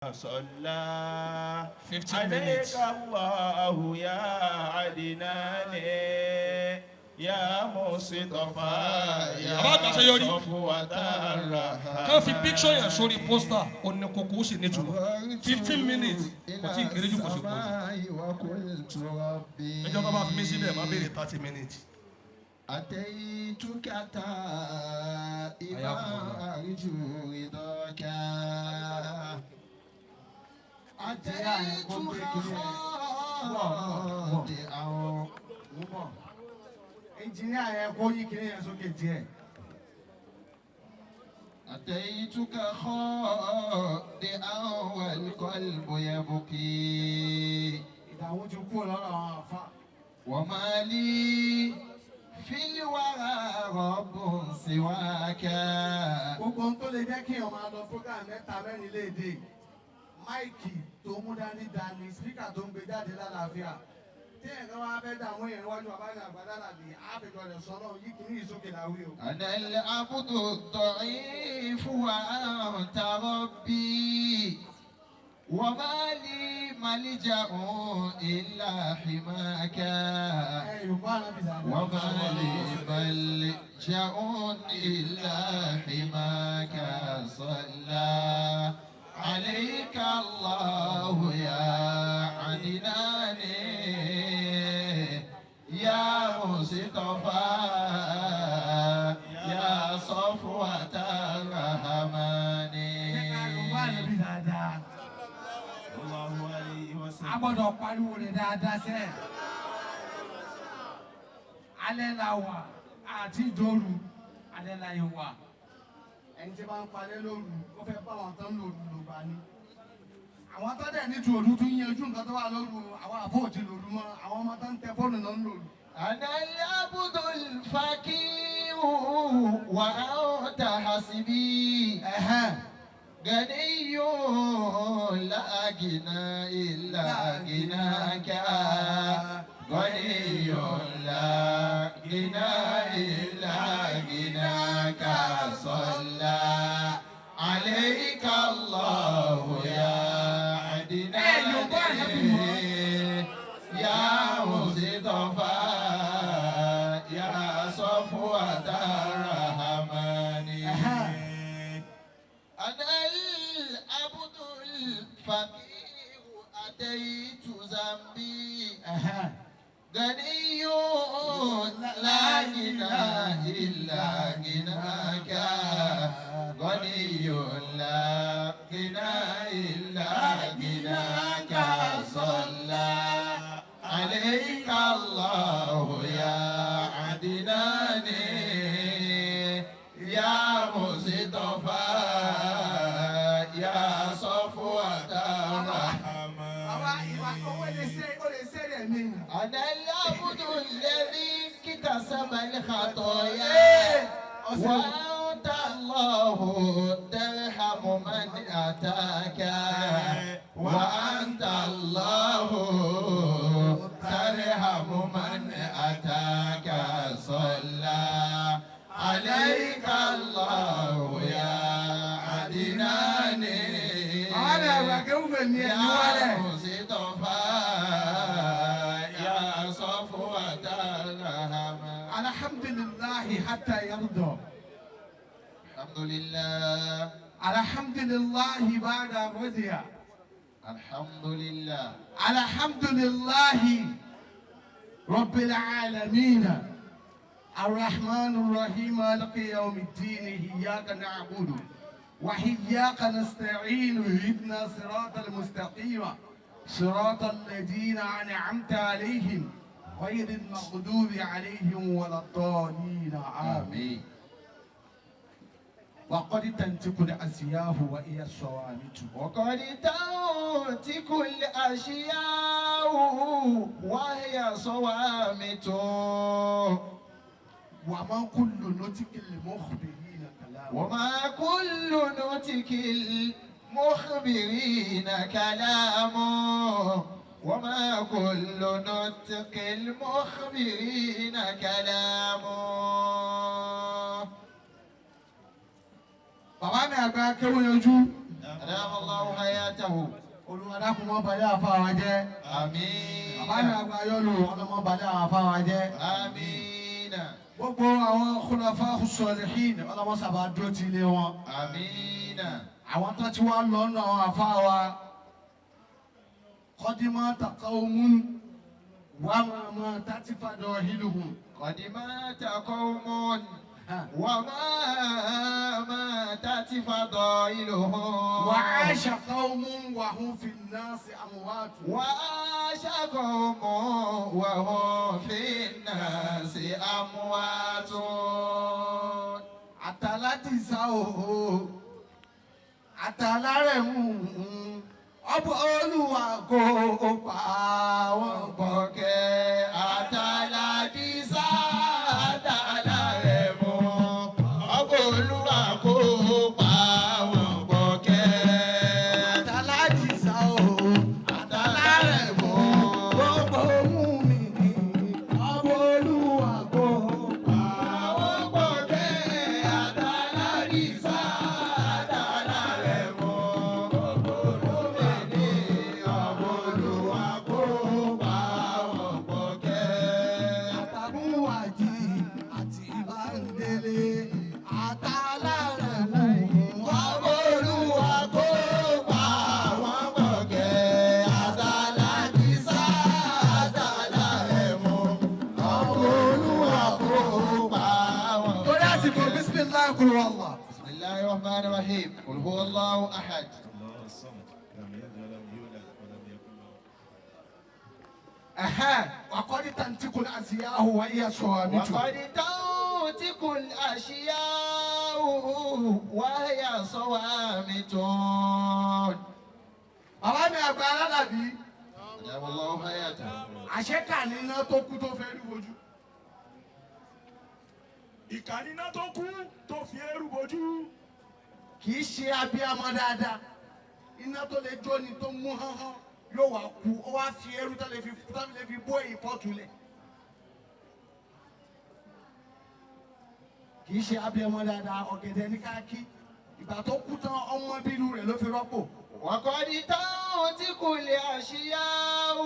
صلى 15 عليك minutes. الله يا عدنان يا مصطفى يا Bàbá àgbàṣeyọrí. صفوة الرحمن. Kàn fi picture yẹn sórí pósítà òní kókó ó sì nítumọ̀ 15 minutes kò tí ì kéré jù kò sí pọ̀ jù. Ẹjọ́ bá bá fi mí síbẹ̀ máa béèrè 30 minutes. أتيتك تائبا أرجو رضاك أتيتك خاطئا ẹnjìníà yẹn kó yí kiri yẹn sókè díẹ̀. أتيتك خاطئا والقلب يبكي ìdààmú ti kú lọ́rọ̀ àwọn àfa. وما لي في الورى رب سواك. gbogbo ohun tó lè jẹ́ kí èèyàn máa lọ program mẹ́ta mẹ́rin léde máìkì tó mú dání dání spíkà tó ń gbé jáde lálàáfíà tí ẹ̀ka wá fẹ́ dà àwọn èèyàn wájú àbájá àgbàdá làbí àbẹ̀jọ rẹ̀ sọ́nà yí kìíní ìsókè láwí o. أنا العبد الضعيف وأنت ربي وما لي ملجأ إلا حماك yorùbá alábì dáadáa. وما لي ملجأ إلا حماك صلى عليك الله يا عدنان يا مصطفى يا صفوة الرحمن. yorùbá alábì dáadáa. الله عليه a وسلم. gbọ́dọ̀ pariwo rẹ̀ dáadáa sẹ́. alẹ́ la wà àti ìdóoru alẹ́ la yẹ wà. ẹni tí bá ń palẹ̀ lóru ó fẹ́ bá àwọn tán lòlù ló bá ní. àwọn tó dẹ̀ ní tu òru tún yanjú nǹkan tó wà lóru àwọn àfọ̀jì lòlù mọ́ àwọn ọmọ tó ń tẹ fóònù náà ń lòlù. أنا العبد الفقير وأنت حسبي غني لا غنى إلا غناك غني لا غنى إلا غناك صلى عليك الله يا عدنان يا مصطفى يا صفوة الرحمن. أنا العبد الفقير أتيت ذنبي غني لا غنى إلا غناك غني لا غنى إلا غناك صلى عليك الله يا عدنان يا مصطفى يا صفوة الرحمن. أنا العبد الذي اكتسب الخطايا وأنت الله ترحم من أتاك وأنت الله ترحم من أتاك صلى عليك الله يا عدنان يا مصطفى يا صفوة الرحمن. alhamdulilahi hatta yardo. الحمد لله alhamdulilahi ba'da radiya. الحمد لله alhamdulilahi rabbil alamin. الرحمن الرحيم مالك يوم الدين إياك نعبد وإياك نستعين اهدنا صراط المستقيم صراط الذين أنعمت عليهم غير المغضوب عليهم ولا الضالين آمين. وقد تنطق الأشياء وهي الصوامت. وقد تنطق الأشياء وهي صوامت. وما كل نطق المخبرين كلام. وما كل نطق المخبرين كلام. وما كل نطق المخبرين كلام. bàbá mi àgbà kéwòn yanjú. أدام الله حياته. olùwàdàkùn mọ́ balẹ̀ àfa wa jẹ́. آمين. bàbá mi àgbà yọlù ọlọ́mọ balẹ̀ àwọn àfa wa jẹ́. آمين. gbogbo àwọn khulafa salihin ọlọ́mọ sábà dúró ti ilé wọn. آمين. àwọn tó ti wá lọ nù àwọn àfa wa qadima qawmun wa ma tati fadahiluhum. قد مات قوم وما ماتت فضائلهم. وعاش قوم وهم في الناس أموات. وعاش قوم وهم في الناس أموات. àtàláti sá o àtàlárẹ̀ mú ọ̀pọ̀ olúwa kó o pa wọ́n Bọ̀kẹ́ àtàládìsá àtàlárẹ̀ mú ọ̀pọ̀ olúwa kó pa wọ́n bọ̀kẹ́. àtàláti sá o àtàlárẹ̀ mú gbogbo mú mi ọ̀pọ̀ olúwa kó o pa Àwọn bọ̀kẹ́ àtàládìsá àtàlárẹ̀ mú ọ̀pọ̀ olúwa kó pa wọ́n bọ̀kẹ́. àtàbúwàjì àti ìbándélé àtàlárẹ̀ mú ọ̀pọ̀ olúwa kó o pa Àwọn bọ̀kẹ́ àtàládìsá àtàlárẹ̀ mú ọ̀pọ̀ olúwa kó pa wọ́n. torí àsìkò bisimilahi kúrò wàllá. بسم الله الرحمن الرحيم قل هو الله أحد الله الصمد لم يلد ولم يولد ولم يكن له وقد تنطق الأزياء وهي صوامت. وقد تنطق الأشياء وهي صوامت. bàbá mi àgbà aládàbí أدام الله حياته. àṣekà ní iná tó kú tó fẹ́ rí wojú. ìkànnìná tó kú tó fi eérú bojú. kì í ṣe abiyamọ dáadáa iná tó lè jó ni tó mú hánhán yóò wá kú ó wá fi eérú tó lè fi bó èyí pọ́ọ̀tù lẹ̀. kì í ṣe abiyamọ dáadáa ọ̀gẹ̀dẹ̀ ní káàkiri ìgbà tó kú tán ọmọ bínú rẹ̀ ló fi rọ́pò. وقد تنطق الأشياء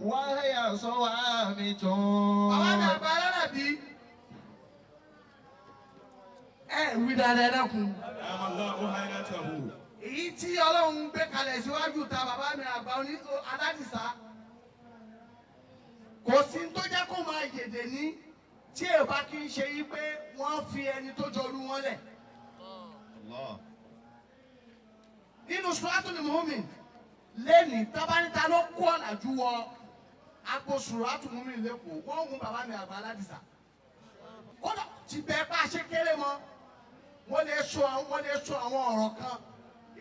وهي صوامت. bàbá mi àgbà aládàbí wí dáadáa dákun. Allahu hayatahu. èyí tí ọlọ́run gbé kalẹ̀ síwájú ta bàbá mi àgbà aládìsá kò sí tó jẹ́ kó máa yèdè ní tí èèbá kì í ṣe yí pé wọ́n fi ẹni tó jọrú wọn lẹ̀. Allah. nínú suratul mu'min lẹ́nìí tábánítà ló kó ọ̀làjú wọ agbo suratul mu'min lẹ́kọ̀ọ́ wọ́n mú bàbá mi àgbà aládìsá kódà ti bẹ́ẹ̀ bá a ṣe kéré mọ́ wọ́n lè sọ àwọn ọ̀rọ̀ kan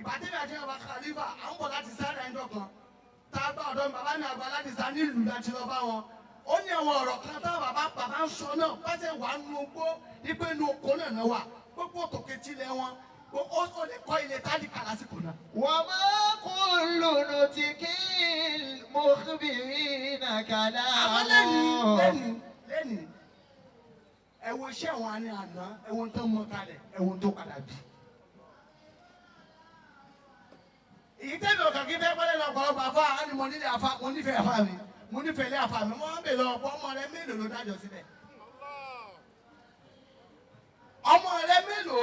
ìbátí mi àti bàbá khalifa à ń bọ̀ láti sáré ẹjọ́ kan tá a bá ọ̀dọ́ bàbá mi àgbà aládìsá nílùú láti lọ bá wọn ó ní àwọn ọ̀rọ̀ kan tá bàbá ń sọ náà pàṣẹ wà nínú ogbó ipe inú oko náà náà wà gbogbo tòkè tilẹ̀ wọn ó lè kọ́ ilé tálíkà lásìkò náà. وما كل نطق المخبرين àmọ́ كلام. lẹ́nu ẹ wo iṣẹ́ àwọn àní àná ẹ wo tó mọ kalẹ̀ ẹ wo tó padà bí. èyí tẹ́lẹ̀ ọ̀gá kí fẹ́ pẹ́lẹ́ lọ pọ̀lọpọ̀ àfa àní mo nílé àfa mo nífẹ̀ẹ́ àfa mi mo nífẹ̀ẹ́ ilé àfa mi mo máa ń bèèrè ọ̀pọ̀ ọmọ rẹ mélòó ló dájọ́ síbẹ̀. ọmọ rẹ mélòó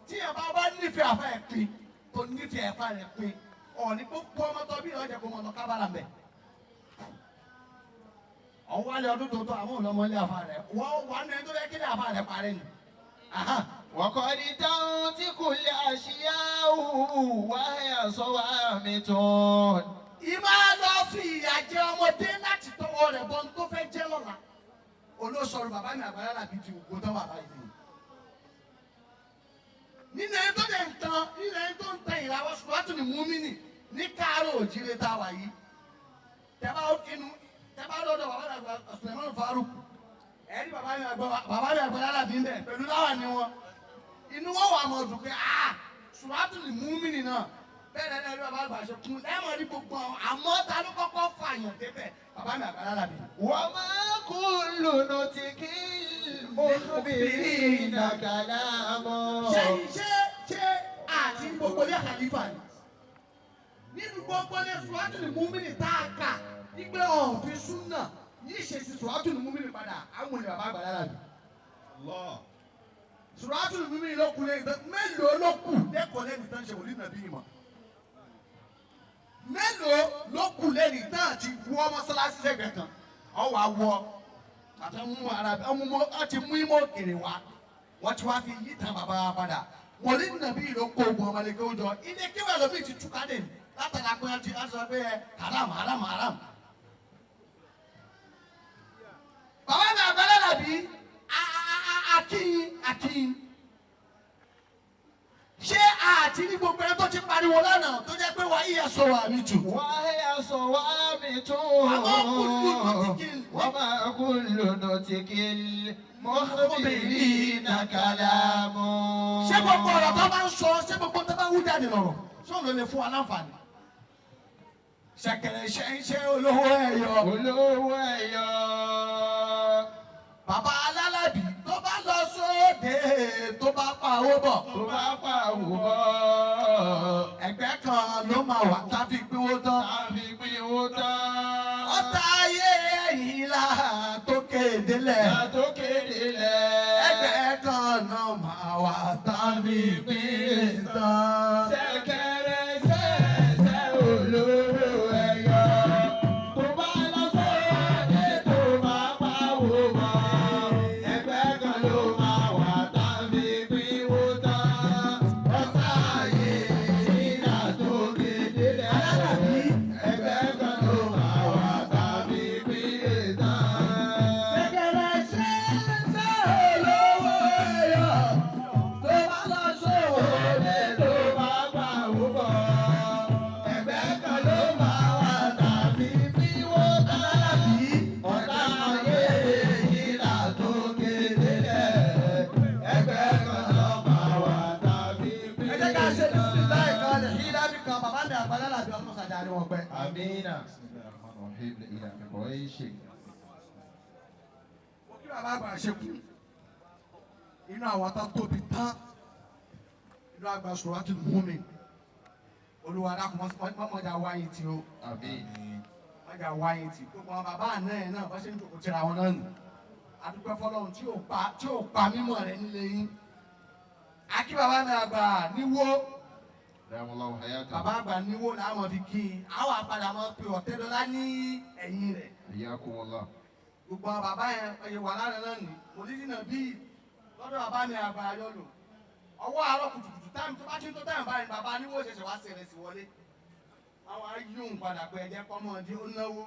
tí ẹ bá nífẹ̀ẹ́ àfa ẹ̀ pin tó nífẹ̀ẹ́ àfa rẹ̀ pin ọ̀ní gbogbo ọmọ tó bí ọjà kó mọ̀ lọ kábàlà mẹ́. ọ̀hún wálé ọdún tó tó àwọn ọ̀nà ọmọlé àfa rẹ̀ wọ́n wà ní ẹni tó fẹ́ kí lè àfa rẹ̀ parí ni. وقد تنطق الأشياء وهي صوامت. ìmọ̀ lọ fi ìyà jẹ ọmọdé láti tọwọ́ rẹ̀ bọ́ ní tó fẹ́ jẹ́ lọ́la. olóṣọ̀rọ̀ bàbá mi àgbàlá làbí ti ògbó tán bàbá yìí. nínú ẹni tó dẹ̀ ń tan nínú ẹni tó ń tan ìràwọ̀ sùwátù ní múmínì ní káàárọ̀ òjìrè tá a wà yìí. tẹ́bá lọ́dọ̀ bàbá mi àgbà Suleiman Faruk ẹ̀rí bàbá mi àgbàlá làbí ń bẹ̀ pẹ̀lú láwà ní wọn. inú wọn wà mọ̀ dùn pé sùwátù ní múmínì náà bẹ́ẹ̀ ni ẹni bàbá àgbà ṣe kún lẹ́mọ̀ ní gbogbo àwọn àmọ́ ta ló kọ́kọ́ fààyàn débẹ̀ bàbá mi àgbàlá làbí. وما كل نطق المخبرين كلام. ṣé àti gbogbo ilé àkàlífà ni nínú gbogbo ní sùràtúlù múmínì tá a kà wípé ọ̀fin súnà yìí ṣe sí sùràtúlù múmínì padà àwọn ènìyàn bàbá àgbàlá làbí. sùràtúlù múmínì ló kù lẹ́yìn tán mélòó ló kù lẹ́kọ̀ọ́ lẹ́yìn tán ṣe wòlíì nàbí yìí mọ́. mélòó ló kù lẹ́yìn tán àti wọ́ mọ́sálásí sẹ́gbẹ̀ẹ́ kan ọwọ́ àwọ̀ àtàwọn ará àti mú ìmọ̀ òkèrè wá wọ́n ti wá fi yí tàn bàbá wa padà wòlíì nàbí yìí ló kó ogun ọmọlẹ́kẹ́ òjò ilé kéwàá lómi ti túká dé ní látara pé wọ́n ti sọ pé haram haram haram. bàbá mi àgbẹ̀lẹ̀ làbí akínyìn ṣé àti ní gbogbo ẹni tó ti pariwo lánàá tó jẹ́ pé wàá yíyẹ sọ wà mí tù. wàá yẹ sọ wà mí tù. wọ́n máa kú lónà tí kì í mọ́bìnrin náà kàlámù. ṣé gbogbo ọ̀rọ̀ tó bá ń sọ ṣé gbogbo tó bá ń wú jáde lọ́rọ̀ ṣé ló lè fún wa láǹfààní. ṣẹ̀kẹ̀rẹ̀ ṣe olówó ẹ̀yọ. olówó ẹ̀yọ. bàbá alálàbí tó bá lọ sóde tó bá pa owó bọ̀. tó bá pa owó bọ̀. ẹgbẹ́ kan ló máa wà táfi pínwó tán. táfi pínwó tán. ọ̀tá ayé ẹ̀yìn là tó kéde lẹ̀. tó kéde lẹ̀. ẹgbẹ́ kan náà máa wà táfi pínwó tán. ṣẹ̀kẹ̀rẹ̀ ṣẹ̀ṣẹ̀ olówó ẹ̀yọ. tó bá lọ sóde tó bá pa owó bọ̀. ẹgbẹ́ kan ló máa wà táfi pínwó tán. ọ̀tá ayé ẹ̀yìn là tó kéde lẹ̀. ẹgbẹ́ kan ló máa wà táfi pínwó tán. Amina. Bismillahirrahmanirrahim. Ila Quraish. kí bàbá àgbà ṣe kú inú àwọn tó tóbi tán inú àgbà sọ̀rọ̀ àti mú mi olúwa dákun mọ́jà wáyé tí ó Amin. mọ́jà wáyé tí gbogbo àwọn bàbá àná ẹ̀ náà bá ṣe ń jòkó tira wọn náà nù adúpẹ́ fọlọ́run tí ò pa mímọ̀ rẹ̀ nílé yín akí bàbá mi àgbà níwó Damallahu hayatahu. bàbá àgbà níwó làwọn fi kí i àwọn àpàdà máa pe Ọ̀tẹ́dọ́lá ní ẹ̀yìn rẹ̀ Hayyakumullah. gbogbo àwọn bàbá yẹn ẹ̀yẹ wà lára náà nì mòlídìí náà bíi lọ́dọ̀ bàbá mi àgbà ayọ́lò ọwọ́ àárọ̀ kùtùkùtù táìmù tó bá ti ń tó táìmù báyìí bàbá níwó ṣẹ̀ṣẹ̀ wá ṣẹlẹ̀ sí wọlé àwọn ayéhùn padà pé ẹ̀jẹ̀ kọ́mọdé ó náwó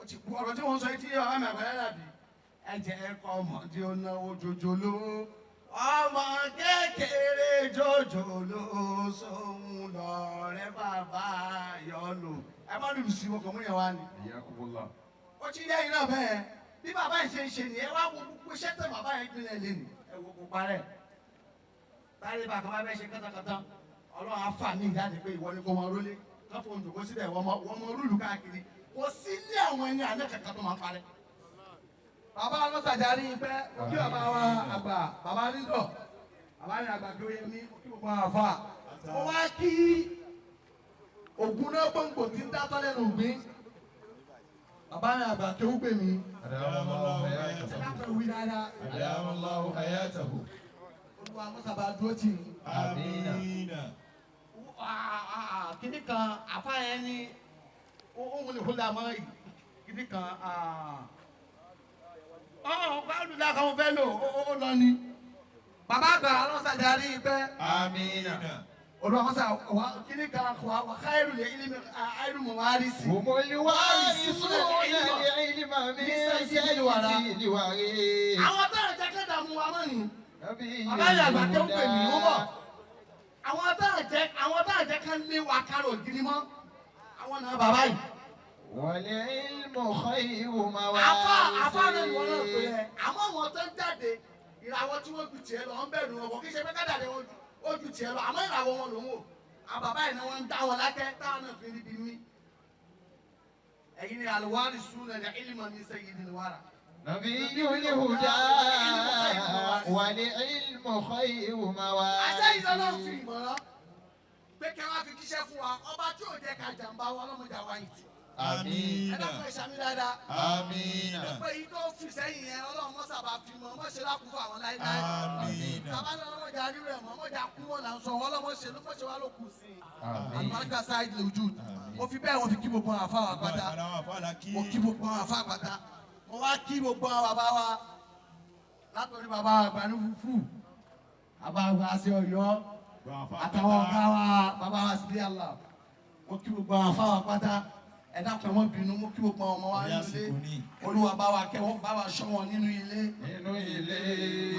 ó ti kú ọ̀rọ̀ tí wọ́n sọ etí bàbá mi àgbà yẹn dàbí ẹ̀jẹ̀ kọ́mọdé ó náwó jòjòló ọmọ kékeré jòjòló sóhun lọ́rẹ́ bàbá ayọ́lò ẹ má lùlù sí wọn kò mú yẹn wá ni Hayyakumullah. ó ti yẹ iná bẹ́ẹ̀ bí bàbá yìí ṣe ń ṣe nìyẹn wá wo gbogbo iṣẹ́ tẹ̀ bàbá yìí gbìnlẹ̀ lé ní ẹ wo kó parẹ́ báyìí bàbá bá bẹ́ẹ̀ ṣe kátàkátà ọlọ́run á fà ní ìjáde pé ìwọ ni kò máa rólé lọ́fọ̀ òǹdòkó sílẹ̀ wọ́n mọ rúlù káàkiri kò sí ní àwọn ẹni àná kankan tó máa ń parẹ́. bàbá alọ́sàjà rí i pé kí bàbá wa àgbà bàbá nílò bàbá ní àgbà kí ó yẹ mí kí gbogbo àwọn àfa ó wá kí ògùn náà gbòǹgbò tí ń dátọ́ lẹ́nu ògbín bàbá ní àgbà kí ó gbè mí. Damallahu hayatahu. Dákẹ́ wí dáadáa. Damallahu hayatahu. Olúwa mọ́sàbá dúró tì í. Amina. Kìnì kan àfa yẹn ní ohun lè hólà mọ́ yìí. Kìnì kan báwo la kàn fẹ́ lò ó lọ ni. Bàbá àgbà alọ́sàjà rí i pẹ́. Amina. Olúwa mọ́sà kìnì kan wà káyọ̀rù lè ilé mi àìrù mọ̀ wá rí sí. هم الوارثون العلم من سيد الوريث. Àwọn táwọn jẹ́ kẹ́ta mu wa mọ́ ni. نبي Bàbá yẹn àgbà tó ń pè mí ó bọ̀. الهدى. Àwọn táwọn jẹ́ ká lé wa kárò gidi mọ́. Àwọn náà bàbá yìí. والعلم خير Àfa náà ni wọ́n náà pè موارث. é. Àmọ́ àwọn tó ń jáde ìràwọ̀ tí wọ́n ju tiẹ̀ lọ ń bẹ̀rù wọn kò kí ṣe pé kádàdé wọn ó ju tiẹ̀ lọ àmọ́ ìràwọ̀ wọn lòun wò. Àwọn bàbá yìí ni wọ́n ń dá wọn lákẹ́ táwọn náà fi níbi mí. Ẹ̀yin ni al-warithuna al-ilma min sayyidil wara. نبي الهدى والعلم خير Àṣẹ ìdáná fi موارث. ìmọ̀ràn. pé kẹ́ wá fi kíṣẹ́ fún wa ọba tí ò jẹ́ ká jàǹbá wa ọlọ́mọdé àwa yìí tì. Àmín. ẹ dákun ẹ ṣàmì dáadáa. Àmín. pé yìí tó fi sẹ́yìn yẹn ọlọ́run mọ́ sábà fi mọ́ mọ́ ṣe lákùú fún àwọn láíláí. Àmín. bàbá náà ọlọ́mọdé àríwẹ̀ mọ́ ọmọdé àkú wọn là ń sọ ọlọ́mọ ṣe ló fọ́ṣẹ́ wa ló kù sí i. àlùbáríkà sáìdì lójú mo fi bẹ́ẹ̀ wọ́n fi kí gbogbo àwọn àfa wa pátá mo kí gbogbo àwọn àfa pátá mo wá kí gbogbo àwọn bàbá wa látọ̀rí bàbá àgbà ní fúfú bàbá àgbà àṣẹ Ọ̀yọ́ àtàwọn ọ̀gá wa bàbá wa sílẹ̀ àlà mo kí gbogbo àwọn àfa wa pátá ẹ dákun wọn bínú mo kí gbogbo àwọn ọmọ wa nínú ilé Olúwa bá wa kẹ́ wọn bá wa ṣọ́ wọn nínú ilé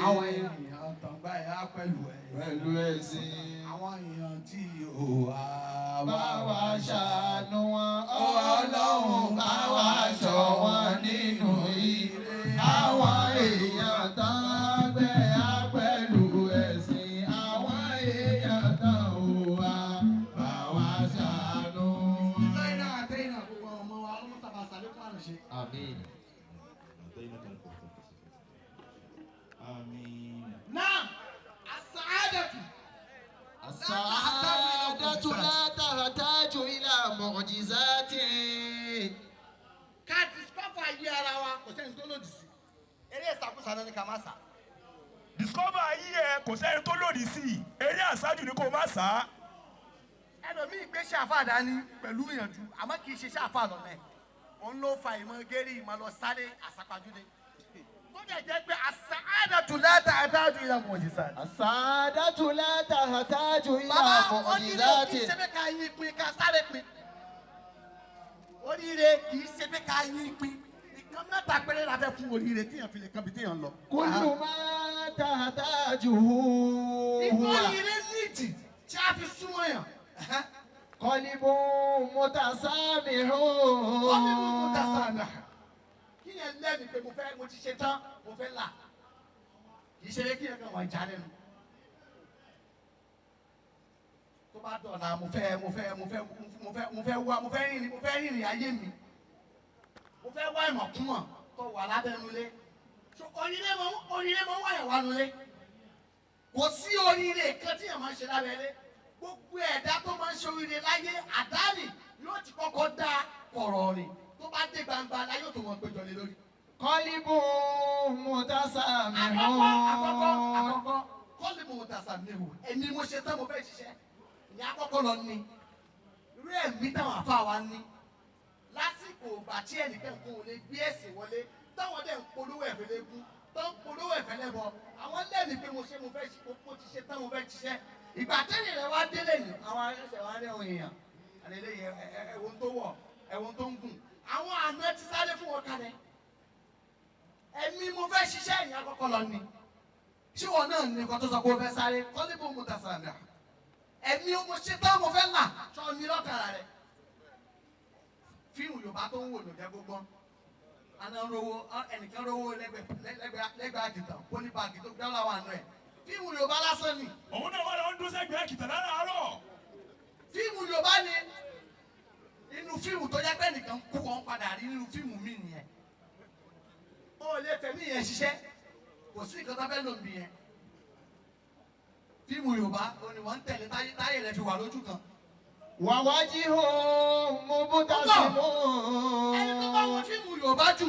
àwọn ènìyàn tàn báyà pẹ̀lú ẹ̀sìn àwọn èèyàn tí ò wá bá wa ṣàánú wọn Ọlọ́run bá wa ṣọ́ wọn nínú ilé àwọn èèyàn tàn báyà pẹ̀lú ẹ̀sìn àwọn èèyàn tàn ò wá bá wa ṣàánú wọn. lẹ́yìn náà àtẹ̀yìn náà gbogbo ọmọ wa ló ń tàbá sàlékún àrùnṣe. Àmín. Àmín. náà àsàádàtù. السعادة لا تحتاج إلى معجزات. ká discover ayé ara wa kò sẹ́ni tó lòdì sí. eré ìsàkóso náà ni ká má sà. discover ayé ẹ kò sẹ́ni tó lòdì sí i eré àṣáájú ni kò má sá. ẹlòmíì gbé ṣàfà dání pẹ̀lú ìyànjú àmọ́ kì í ṣe ṣàfà lọ́nà ẹ̀ òun ló fa ìmọ̀ gẹ́rì ìmọ̀ lọ sáré àsápajúdé tó dẹ̀ jẹ́ pé àsàádàtù la ta'taju ila mu'jizat. السعادة لا تحتاج إلى bàbá oríire kì í معجزات. ṣe pé ká yín pin ká sáré pin oríire kì í ṣe pé ká yín pin nǹkan mẹ́ta péré la fẹ́ fún oríire tíyàn fi lè kan bí tíyàn lọ. كل ما تحتاجه ìgbọ́ هو oríire nídìí tí a fi súnmọ́ yàn. قلب متسامح. Ọmọ mi kò dá sáànà. Kí yẹn lẹ́nu pé mo ti ṣe tán, mo fẹ́ là. Kì í ṣe kí yẹn kàn wọ́n já lẹ́nu. Tó bá dọ̀la mo fẹ́ rìnrìn ayé mi. Mo fẹ́ wá ìmọ̀kúnmọ̀ tó wà lábẹ́nulé. Oríire máa ń wáyà wá nulẹ̀. Kò sí oríire kan tí yẹn máa ń ṣe lábẹ́lé. Gbogbo ẹ̀dá tó máa ń ṣe oríire láyé àdáni yóò ti kọ́kọ́ dá kọ̀rọ̀ rìn tó bá dé gbangba láyé tó wọ́n péjọ lé lórí. قلب متسامح. àkọ́kọ́ kọ́lì mo tàṣà mi wò ẹni mo ṣe tán mo fẹ́ ṣiṣẹ́ ní àkọ́kọ́ lọ ní irú ẹ̀mí táwọn àfa wa ní lásìkò ìgbà tí ẹnìkan kò lè gbé ẹ̀sìn wọlé táwọn dẹ̀ ń polówó ẹ̀fẹ́ lẹ́gùn tó ń polówó ẹ̀fẹ́ lẹ́bọ àwọn lẹ́nu pé mo ti ṣe tán mo fẹ́ ṣiṣẹ́ ìgbà tẹ́lẹ̀ rẹ̀ wá délé ní àwọn ẹ̀ṣẹ̀ wa ní àwọn èèyàn àlele ẹ̀wọ̀n tó wọ̀ ẹ̀wọ̀n tó ń gùn àwọn àna ti sáré fún wọn kalẹ̀ ẹ̀mí mo fẹ́ ṣiṣẹ́ ìyẹn àkọ́kọ́ lọ ní ṣé wọn náà ní nǹkan tó sọ pé o fẹ́ sáré kọ́lé bó mo tàṣà nà ẹ̀mí mo ṣe tán mo fẹ́ là sọ ní lọ́kàrà rẹ̀ fíìmù Yorùbá tó ń wò ló jẹ́ gbogbo àná rówó ẹnìkan rówó lẹ́gbẹ̀ẹ́ àgìtàn pólíbàgì tó gbẹ́wò àwọn àna ẹ̀ fíìmù Yorùbá lásán ni òun náà wà lọ ń dún sẹ́gbẹ̀ẹ́ kìtà láràárọ̀. fíìmù Yorùbá ni inú fíìmù tó jẹ́ pé nìkan kú wọn padà rí nínú fíìmù mi nìyẹn ó lè fẹ̀mí yẹn ṣiṣẹ́ kò sí nǹkan tó fẹ́ lò mí yẹn fíìmù Yorùbá òní wọ́n ń tẹ̀lé táyé rẹ̀ fi wà lójú kan. ووجه مبتسم. ẹni tó bá wọ fíìmù Yorùbá jù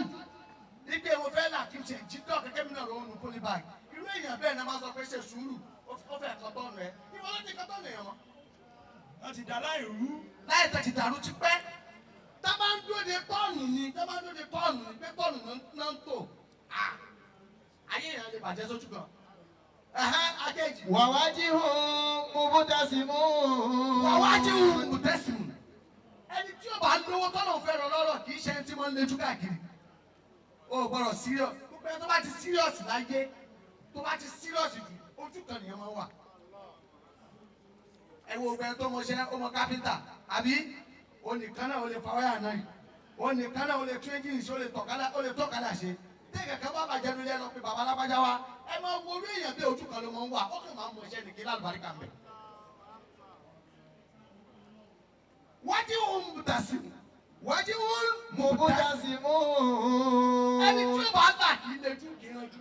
nígbà mo fẹ́ là kí n ṣe jíjọ́ kẹ́kẹ́ mi náà lọ́wọ́ nù pólíbàgì irú èèyàn bẹ́ẹ̀ náà máa sọ pé ṣe sùúrù ó fẹ́ kọ́ tọ́nu ẹ̀ ìwọ ló ti kọ́ tọ́nu èèyàn mọ́. wọ́n ti dà láì rú. láì tẹ̀sí dàrú ti pẹ́ tá bá ń dúró de tọ́ọ̀nù ni tá bá ń dúró de tọ́ọ̀nù ni pé tọ́ọ̀nù náà ń tò ayé èèyàn lè bàjẹ́ sójú kan akéjì. ووجه مبتسم. wàwájú mùtẹ́sìmù ẹni tí ó bá ń lówó tọ́lọ̀ fẹ́ rọ lọ́rọ̀ kì í ṣe ẹni tí wọ́n ń lejú káàkiri o gbọ́dọ̀ serious gbogbo ẹni tó bá ti serious láyé tó bá ti serious jù ojú kan nìyẹn máa ń wà. ẹ wo gbogbo ẹni tó mọṣẹ́ ó mọ kápẹ́ntà àbí onìkan náà ó lè fa wáyà náà yìí onìkan náà ó lè tún ẹ́ńjìnì ṣe ó lè tọ́kadà ṣe tẹ́gẹ̀ kan bá bàjẹ́ nílé ẹnu pé bàbá alábàjá wa ẹ máa wo orí èèyàn bí ojú kan ló máa ń wà ó kàn máa ń mọ iṣẹ́ nìkan lálùbáríkà mẹ́. wájú òun mùtàsí wájú òun mùtàsí مبتسم. ẹni tí ó bá gbà kì í lejú kì í ranjú.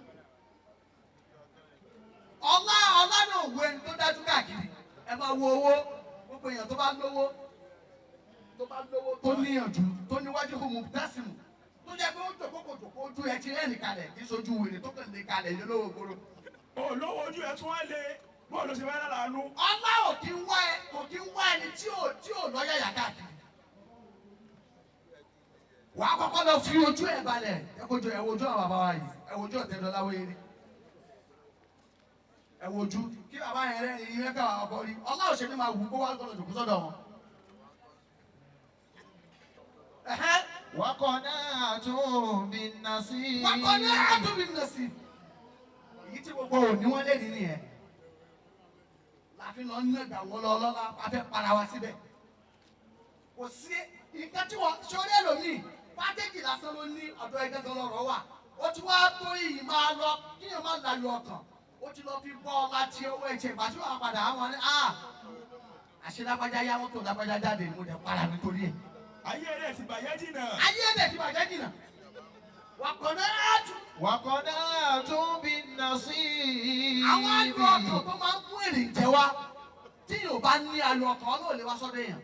ọlá náà wo ẹni tó dájú káàkiri ẹ máa wo owó ó gbogbo èèyàn tó bá lówó tó níyànjú tó níwájú fún mu dásìmù tó jẹ́ pé ó jòkó ojú ẹ ti rẹ́ẹ̀nì kalẹ̀ kí sojú wèrè tó kàn lè kalẹ̀ ní olówó gbòòrò. olówó ojú ẹ tún wá lé bọ́ọ̀lù ṣe fẹ́ lánàánú. ọlá ò kí ń wá ẹni tí ò lọ́yà yà káàkiri. wà á kọ́kọ́ lọ fi ojú ẹ̀ balẹ̀ ẹ wojú àwọn bàbá wa yìí ẹ wojú Ọ̀tẹ́dọ́lá Wéré ẹ wojú kí bàbá yẹn rẹ ìyẹn mẹ́ka wà ọkọ rí ọlá òṣèlú máa wù kó wá gbọ́dọ̀ jòkó sọ́dọ̀ wọn. وقناعة بالنصيب وقناعة بالنصيب èyí tí gbogbo òní wọn lè ní nìyẹn láfi lọ ní ẹgbà wọlọ ọlọ́lá afẹ́ para wa síbẹ̀ kò sí nǹkan tí wọ́n sọ́rí ẹlòmíì pákéjì lásán ló ní ọ̀dọ̀ ẹgbẹ́ tó lọ́rọ̀ wà ó ti wá tó iyì máa lọ kí yẹn má lálù ọkàn ó ti lọ fi bọ́ ọ láti owó ẹ̀jẹ̀ ìgbà tí wọ́n padà àwọn ní àṣelágbájá yáwó tó lágbájá jáde mo dẹ̀ para nítorí ẹ̀. ayé rẹ̀ ti bàjẹ́ jìnnà. ayé rẹ̀ ti bàjẹ́ jìnnà. وقناعة بالنصيب. àwọn àlù ọkàn tó máa ń mú èrè jẹ wá tí yóò bá ní àlù ọkàn ọlọ́ọ̀ lè wá sọ́dọ̀ èèyàn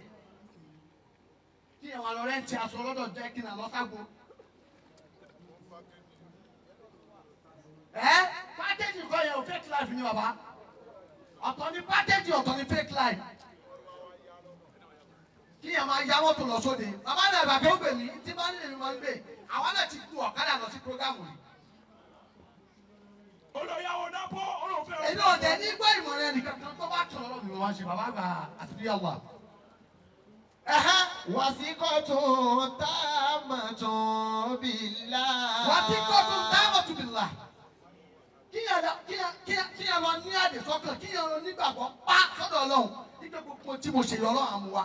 kí èèyàn wà lọ rẹ́ǹtì aṣọ lọ́dọ̀ jẹ́ kí n lọ ságo. pákéjì kan yẹn ò fake life ni bàbá ọ̀tọ̀ ni pákéjì ọ̀tọ̀ ni fake life kí èèyàn máa yá mọ́tò lọ sóde bàbá náà bàbá ó gbè mí tí bá nílé mi máa ń gbé àwọn náà ti kú ọ̀kadà lọ sí programu yìí. olùyàwó dápọ̀ olùfẹ́. èmi ò dẹ̀ ní gbọ́ ìmọ̀ràn ẹnìkan kan tó bá tọ̀ lọ́rọ̀ mi wọ́n ṣe bàbá gba àtìlẹ́yà wà. وثقة تامة بالله. وثقة تامة بالله. kíyàn lọ ní àdìsọ́kàn kíyàn lọ nígbàgbọ́ pa sọ́dọ̀ Ọlọ́run nígbà gbogbo tí mo ṣe yọ Ọlọ́run àmú wa.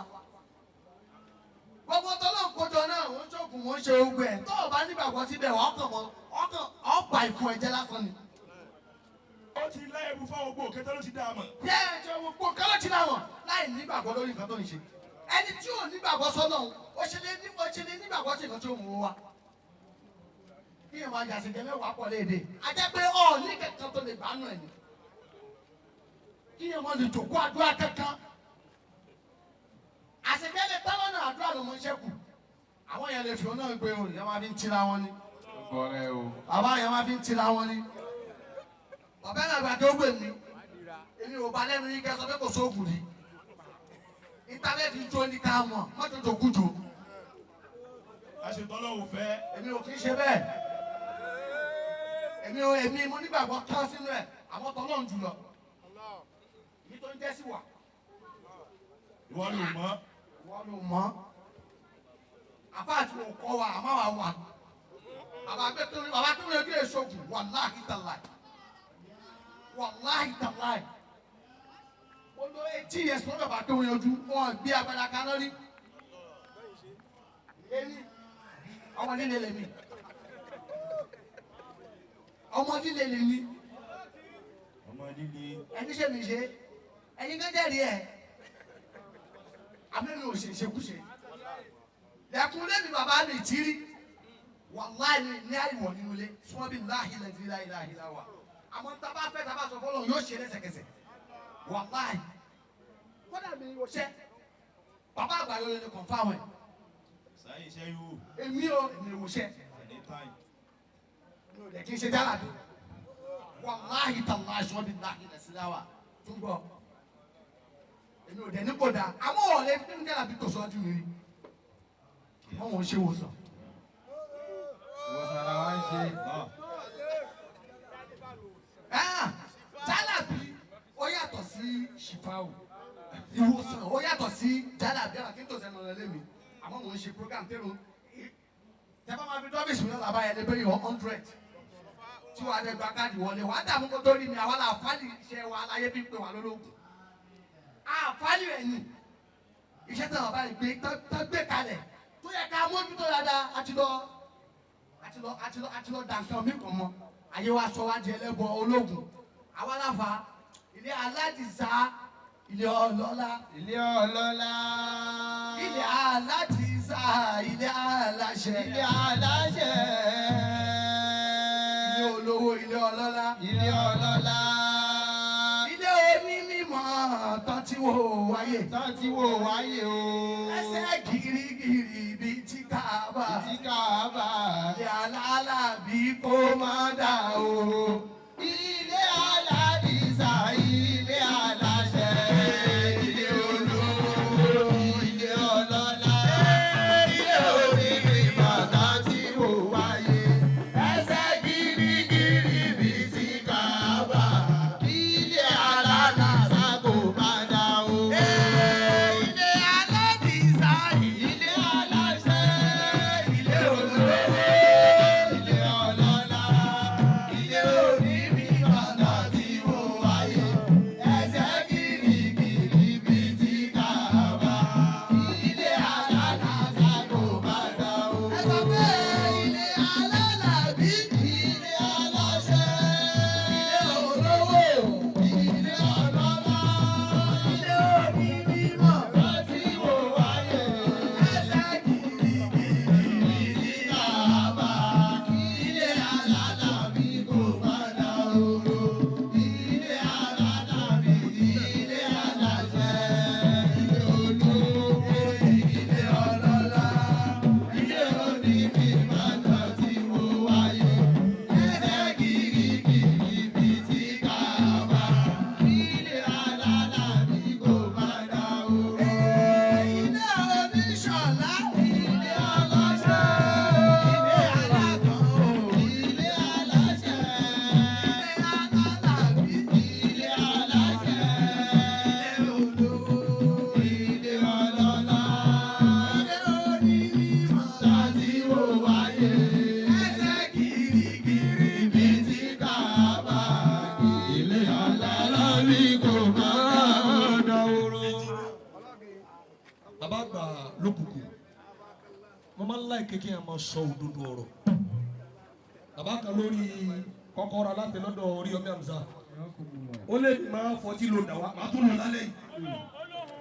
gbogbo tọ́lọ́ kójọ náà wọ́n ṣoògùn wọ́n ṣe ogun ẹ̀ tó o bá nígbàgbọ́ síbẹ̀ ọkàn ọ̀pá ìfún ẹ̀jẹ̀ lásán ni. ó ti láyé bu fáwọn ogbó kẹtẹ ló ti dá a mọ̀. bí ẹ ṣe gbogbo kọ́lọ́ ti náà wọ̀n láì nígbàgbọ́ lórí nǹkan tó ń ṣe. ẹni tí ò nígbàgbọ́ sọ́nà ó ṣe lé nígbàgbọ́ sí nǹkan tí ó mú wa. kí ẹ máa yàtọ̀ jẹ́ mẹ́wàá pọ̀ léde a jẹ́ pé ọ̀ ní kankan tó lè gbánú ẹ̀ ni. kí ẹ máa lè jòkó àdúrà kankan. àṣejẹ́lẹ̀ táwọn náà àdúrà ló mọ iṣẹ́ kù. àwọn yẹn lè fi ọ náà gbé o ìyá máa fi ń tira wọn ni. bàbá yẹn máa fi ń tira wọn ni. bàbá yẹn àgbà tó gbè mí èmi ò bá lẹ́nu yín kẹ́ sọ pé kò sóògùn rí. ìtàlẹ́ fi jó ní ká mọ̀ mọ́tò tó kú jò. àṣetọ́lọ́wò fẹ́. èmi ò kì í ṣe bẹ́ẹ̀. èmi mo nígbàgbọ́ tán sínú ẹ̀ àwọn tọ́lọ́run jùlọ. èyí tó ń jẹ́ sí wà. ìwọ ló mọ̀. ìwọ ló mọ̀. àfáàtì ò kọ́ wa àmọ́ wa wà. bàbá tó ń yọjú èṣogùn wàláhì tàláì. wàláhì tàláì. ó lọ 18 years lọ́dọ̀ bàbá tó ń yọjú wọn gbé agbada kan lórí. èmi ọmọ líle lèmi. ọmọ líle lèmi. ọmọ líle. ẹni ṣe mi ṣe ẹni kan jẹ́rìí ẹ̀ àmì ò ṣe ṣekúṣe lẹ́kùn lẹ́mi bàbá mi tírí wàláì ní àìmọ̀ nínú ilé sọ́ọ́ bí láàhí lẹ́tìrí láìláhi láwà àmọ́ tá a bá fẹ́ tá a bá sọ fọ́lọ́ yóò ṣe lẹ́sẹ̀kẹsẹ̀ wàláì kódà mi ò ṣe bàbá àgbà yóò lè kàn fáwọn ẹ̀. sáyé iṣẹ́ yóò. èmi ò ṣe mi ò lè kí n ṣe dára bí wàláì tàlá sọ́ọ́ bí láàhí lẹ́sìrí láwà tó gbọ́ èmi ò dẹ̀ ní kò dáa àmọ́ ọ̀rẹ́ ní dára bí tòṣọ́jú mi rí wọ́n wọ́n ṣe wòsàn. ìwòsàn ara wa ń ṣe. jálàbí ó yàtọ̀ sí ṣìfáwò ìwòsàn ó yàtọ̀ sí jálàbí àwọn kí n tó sẹ́nu ọ̀rẹ́ lé mi àmọ́ mò ń ṣe program tẹ́lu tẹ́fọ́ máa fi dọ́bìsì mi lọ́la báyẹn lé bẹ́yìn 100 tí wàá dẹ́gbà káàdì wọlé wàá dààmú kó tó rí mi àwọn àfáàlì iṣẹ́ wa láyé bí pé wà lólógún àfáàlì rẹ̀ ni iṣẹ́ tí wọ́n bá gbé kalẹ̀ tó yẹ ká mójútó dáadáa àti lọ dàǹkan mí kàn mọ́ ayé wa sọ wá di ẹlẹ́bọ ológun àwa láfa ilé aládìsá ilé ọlọ́lá ilé ọlọ́lá ilé aládìsá ilé aláṣẹ ilé aláṣẹ ilé olówó ilé ọlọ́lá ilé ọlọ́lá ilé onímọ̀ tán tí wò wáyé. Tàti wò wáyé o. Ẹsẹ̀ gírígírí bíi ti Káàbà. Ti Káàbà. Ilé alálà bí kò má dà o. Ilé aládìsá, ilé aláṣẹ, ilé olówó, ilé ọlọ́lá, ilé onírin bàtà tí wò wáyé. Ẹsẹ̀ gírígírí bíi ti Káàbà. Ilé aládìsá kò má dà o. Ilé aládìsá Ilé aláṣẹ, ilé olówó, ilé ọlọ́lá, ilé onírin bàtà tí wò wáyé. Ẹsẹ̀ gírígírí bíi ti Káàbà. Ilé aládìsá kò má dà o. ẹ sọ pé ilé alálà bí Ilé aláṣẹ, ilé olówó. ilé ọlọ́lá, Ilé òní mímọ́. tí wò wáyé. Ẹsẹ̀ gírígírí bíi ti Káàbà. Ilé alálàbí kò má dà o. Ilé alálàbí, ilé aláṣẹ, ilé olówó, ilé ọlọ́lá, ilé oníbi bàtà tí wò wáyé. Ẹsẹ̀ gírígírí bíi ti Káàbà. Ilé alálàbí kò má dà o. ilé oníṣọ̀lá. Ilé aláṣẹ, Ilé alágbọ̀n o. ilé aláṣẹ, Ilé alálàbí. ilé aláṣẹ, Ilé olówó. ilé ọlọ́lá, Ilé òní mímọ́. láti wò wáyé. Ẹsẹ̀ gírígírí Bíi ti Káàbà, ilé alálàbí kò má dàwóró. bàbá àgbà lókùnkùn mo máa ń láì kékeré máa sọ òdodo ọ̀rọ̀ bàbá kan lórí kọ́kọ́rọ́ aláǹtẹ lọ́dọ̀ Oríyọmí Hamza ó lè ní máa fọtí lo dàwa máa tún lò lálẹ́ yìí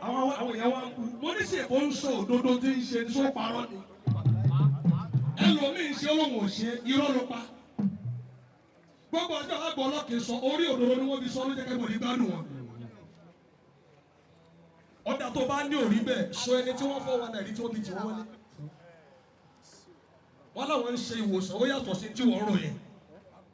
àwọn èèyàn wa ń kú mo ní sèpò ń sọ òdodo tí ń ṣe ní sọ parọ́ ni ẹlòmíín ṣe òun ò ṣe irọ́ ló pa gbogbo ọjọ́ àgbọ̀ ọlọ́kì sọ orí òdodo ni wọ́n fi sọ ló jẹ́ kẹ́kọ̀ọ́ ní gbádùn wọn ọ̀dà tó bá ní òrí bẹ́ẹ̀ sọ ẹni tí wọ́n fọ́ wọn náà rí tí wọ́n fi tì wọ́n wọlé wọ́n láwọn ń ṣe ìwòsàn ó yàtọ̀ sí tí wọ́n rò yẹn